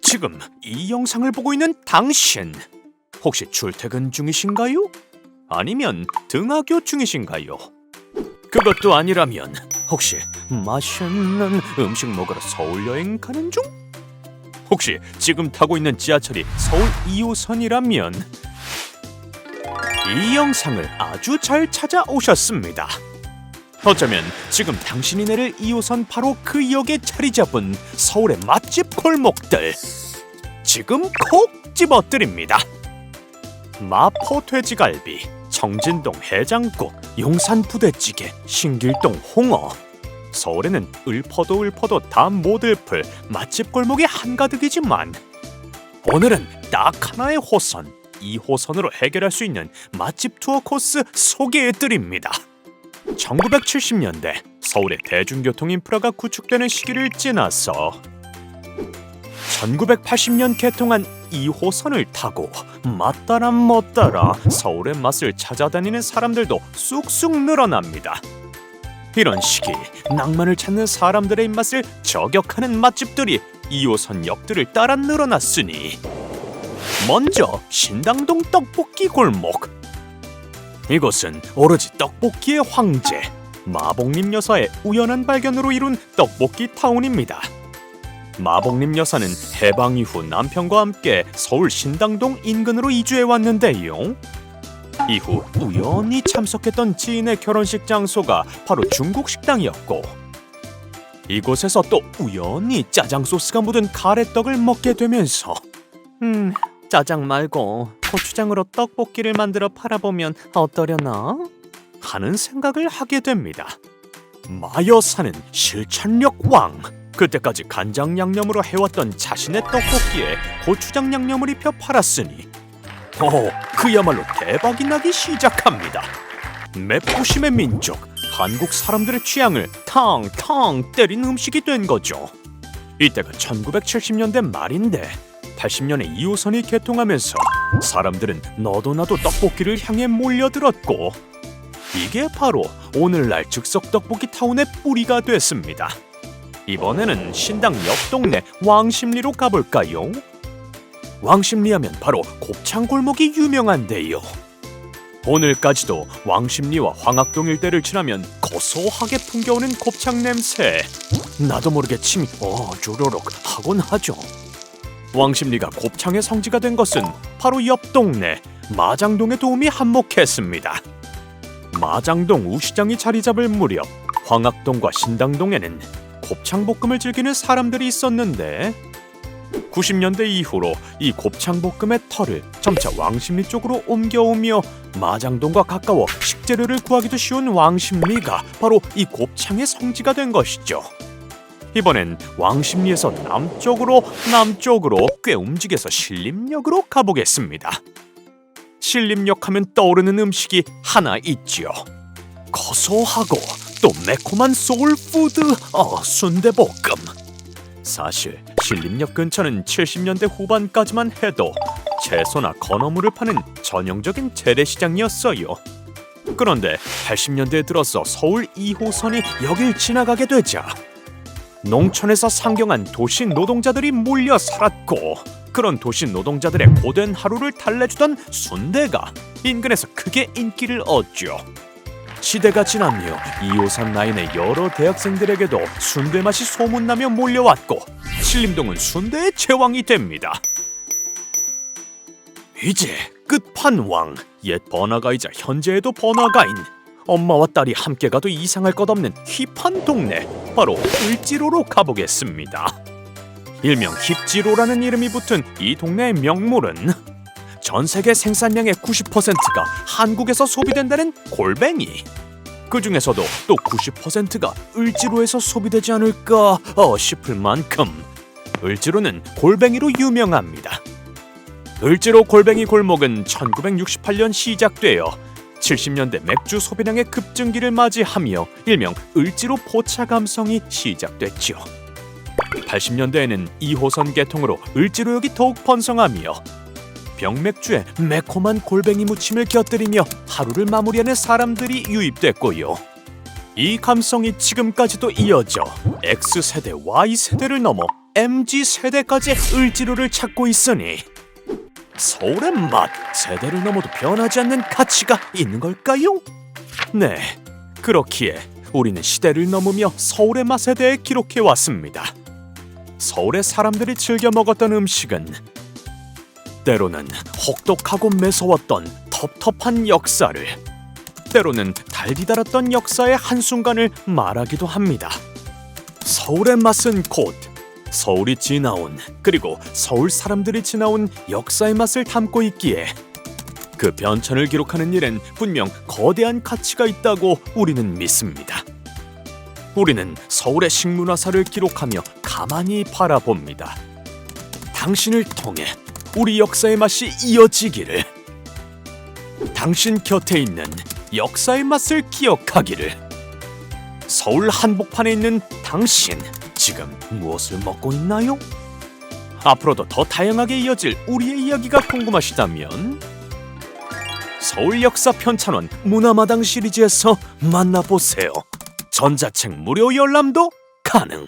지금 이 영상을 보고 있는 당신, 혹시 출퇴근 중이신가요? 아니면 등하교 중이신가요? 그것도 아니라면 혹시 맛있는 음식 먹으러 서울 여행 가는 중? 혹시 지금 타고 있는 지하철이 서울 2호선이라면 이 영상을 아주 잘 찾아오셨습니다. 어쩌면 지금 당신이 내릴 2호선 바로 그 역에 자리 잡은 서울의 맛집 골목들 지금 콕 집어드립니다. 마포 돼지갈비, 청진동 해장국, 용산 부대찌개, 신길동 홍어. 서울에는 읊어도 다 못 읊을 맛집 골목이 한가득이지만 오늘은 딱 하나의 호선, 2호선으로 해결할 수 있는 맛집 투어 코스 소개해드립니다. 1970년대 서울의 대중교통 인프라가 구축되는 시기를 지나서 1980년 개통한 2호선을 타고 맛따라 멋따라 서울의 맛을 찾아다니는 사람들도 쑥쑥 늘어납니다. 이런 시기 낭만을 찾는 사람들의 입맛을 저격하는 맛집들이 2호선 역들을 따라 늘어났으니 먼저 신당동 떡볶이 골목. 이곳은 오로지 떡볶이의 황제 마복림 여사의 우연한 발견으로 이룬 떡볶이 타운입니다. 마복림 여사는 해방 이후 남편과 함께 서울 신당동 인근으로 이주해 왔는데요. 이후 우연히 참석했던 지인의 결혼식 장소가 바로 중국 식당이었고, 이곳에서 또 우연히 짜장 소스가 묻은 가래떡을 먹게 되면서 짜장 말고 고추장으로 떡볶이를 만들어 팔아보면 어떠려나? 하는 생각을 하게 됩니다. 마여사는 실천력 왕. 그때까지 간장 양념으로 해왔던 자신의 떡볶이에 고추장 양념을 입혀 팔았으니 그야말로 대박이 나기 시작합니다. 맵부심의 민족, 한국 사람들의 취향을 탕탕 때린 음식이 된 거죠. 이때가 1970년대 말인데 80년에 2호선이 개통하면서 사람들은 너도 나도 떡볶이를 향해 몰려들었고, 이게 바로 오늘날 즉석 떡볶이 타운의 뿌리가 됐습니다. 이번에는 신당 옆 동네 왕십리로 가볼까요? 왕십리 하면 바로 곱창골목이 유명한데요. 오늘까지도 왕십리와 황학동 일대를 지나면 고소하게 풍겨오는 곱창 냄새, 나도 모르게 침이 주르륵 하곤 하죠. 왕십리가 곱창의 성지가 된 것은 바로 옆 동네 마장동의 도움이 한몫했습니다. 마장동 우시장이 자리 잡을 무렵 황학동과 신당동에는 곱창볶음을 즐기는 사람들이 있었는데 90년대 이후로 이 곱창볶음의 터를 점차 왕십리 쪽으로 옮겨오며 마장동과 가까워 식재료를 구하기도 쉬운 왕십리가 바로 이 곱창의 성지가 된 것이죠. 이번엔 왕십리에서 남쪽으로 꽤 움직여서 신림역으로 가보겠습니다. 신림역 하면 떠오르는 음식이 하나 있죠. 고소하고 또 매콤한 소울푸드 순대볶음. 사실 신림역 근처는 70년대 후반까지만 해도 채소나 건어물을 파는 전형적인 재래시장이었어요. 그런데 80년대에 들어서 서울 2호선이 여길 지나가게 되자 농촌에서 상경한 도시 노동자들이 몰려 살았고, 그런 도시 노동자들의 고된 하루를 달래주던 순대가 인근에서 크게 인기를 얻죠. 시대가 지나며 2호선 라인의 여러 대학생들에게도 순대 맛이 소문나며 몰려왔고, 신림동은 순대의 제왕이 됩니다. 이제 끝판왕, 옛 번화가이자 현재에도 번화가인, 엄마와 딸이 함께 가도 이상할 것 없는 힙한 동네, 바로 을지로로 가보겠습니다. 일명 힙지로라는 이름이 붙은 이 동네의 명물은 전 세계 생산량의 90%가 한국에서 소비된다는 골뱅이. 그 중에서도 또 90%가 을지로에서 소비되지 않을까 싶을 만큼 을지로는 골뱅이로 유명합니다. 을지로 골뱅이 골목은 1968년 시작되어 70년대 맥주 소비량의 급증기를 맞이하며 일명 을지로 포차 감성이 시작됐죠. 80년대에는 2호선 개통으로 을지로역이 더욱 번성하며 병맥주에 매콤한 골뱅이 무침을 곁들이며 하루를 마무리하는 사람들이 유입됐고요. 이 감성이 지금까지도 이어져 X세대, Y세대를 넘어 MZ 세대까지 을지로를 찾고 있으니 서울의 맛 세대를 넘어도 변하지 않는 가치가 있는 걸까요? 네, 그렇기에 우리는 시대를 넘으며 서울의 맛에 대해 기록해 왔습니다. 서울의 사람들이 즐겨 먹었던 음식은 때로는 혹독하고 매서웠던 텁텁한 역사를, 때로는 달디 달았던 역사의 한순간을 말하기도 합니다. 서울의 맛은 곧 서울이 지나온, 그리고 서울 사람들이 지나온 역사의 맛을 담고 있기에 그 변천을 기록하는 일엔 분명 거대한 가치가 있다고 우리는 믿습니다. 우리는 서울의 식문화사를 기록하며 가만히 바라봅니다. 당신을 통해 우리 역사의 맛이 이어지기를, 당신 곁에 있는 역사의 맛을 기억하기를. 서울 한복판에 있는 당신, 지금 무엇을 먹고 있나요? 앞으로도 더 다양하게 이어질 우리의 이야기가 궁금하시다면 서울 역사 편찬원 문화마당 시리즈에서 만나보세요. 전자책 무료 열람도 가능.